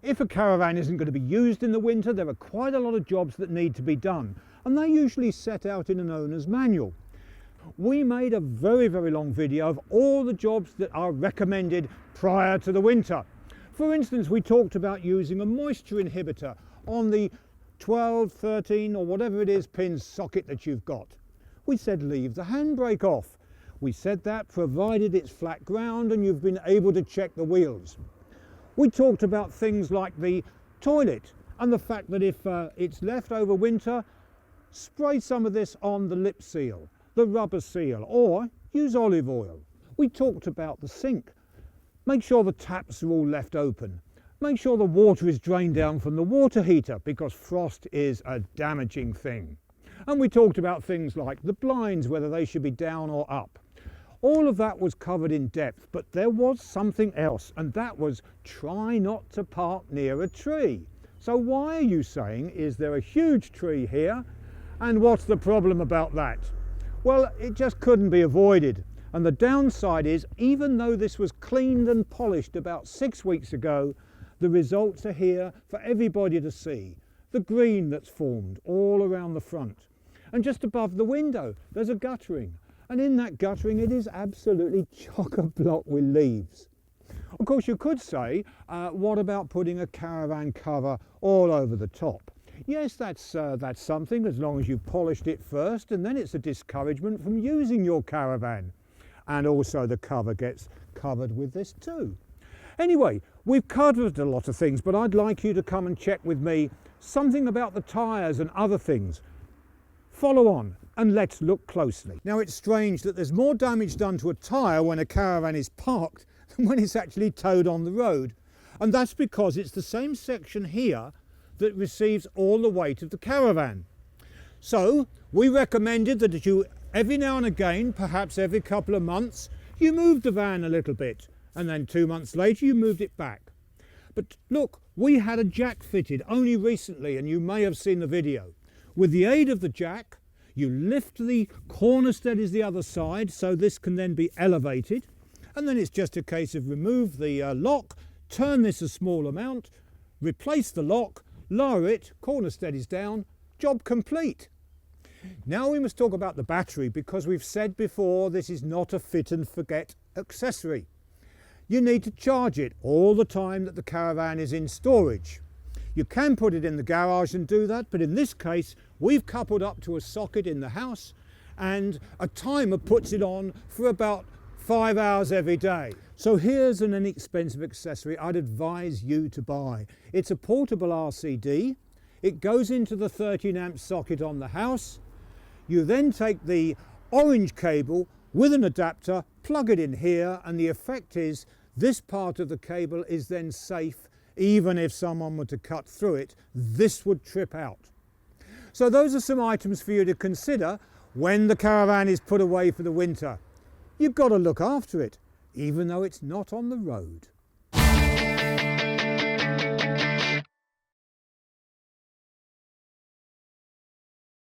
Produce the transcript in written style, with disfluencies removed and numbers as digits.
If a caravan isn't going to be used in the winter, there are quite a lot of jobs that need to be done, and they're usually set out in an owner's manual. We made a very long video of all the jobs that are recommended prior to the winter. For instance, we talked about using a moisture inhibitor on the 12, 13 or whatever it is pin socket that you've got. We said leave the handbrake off. We said that provided it's flat ground and you've been able to check the wheels. We talked about things like the toilet and the fact that if it's left over winter, spray some of this on the lip seal, the rubber seal, or use olive oil. We talked about the sink. Make sure the taps are all left open. Make sure the water is drained down from the water heater because frost is a damaging thing. And we talked about things like the blinds, whether they should be down or up. All of that was covered in depth, but there was something else, and that was try not to park near a tree. So why are you saying, is there a huge tree here? And what's the problem about that? Well, it just couldn't be avoided. And the downside is, even though this was cleaned and polished about 6 weeks ago, the results are here for everybody to see. The green that's formed all around the front. And just above the window, there's a guttering. And in that guttering, it is absolutely chock-a-block with leaves. Of course, you could say, what about putting a caravan cover all over the top? Yes, that's something, as long as you polished it first, and then it's a discouragement from using your caravan. And also the cover gets covered with this too. Anyway, we've covered a lot of things, but I'd like you to come and check with me something about the tyres and other things. Follow on and let's look closely. Now, it's strange that there's more damage done to a tyre when a caravan is parked than when it's actually towed on the road. And that's because it's the same section here that receives all the weight of the caravan. So we recommended that you, every now and again, perhaps every couple of months, you move the van a little bit, and then 2 months later you moved it back. But look, we had a jack fitted only recently, and you may have seen the video. With the aid of the jack, you lift the corner steadies the other side, so this can then be elevated, and then it's just a case of remove the lock, turn this a small amount, replace the lock, lower it, corner steadies down, job complete. Now we must talk about the battery, because we've said before this is not a fit and forget accessory. You need to charge it all the time that the caravan is in storage. You can put it in the garage and do that, but in this case we've coupled up to a socket in the house, and a timer puts it on for about 5 hours every day. So here's an inexpensive accessory I'd advise you to buy. It's a portable RCD. It goes into the 13 amp socket on the house. You then take the orange cable with an adapter, plug it in here, and the effect is this part of the cable is then safe. Even if someone were to cut through it, this would trip out. So those are some items for you to consider when the caravan is put away for the winter. You've got to look after it, even though it's not on the road.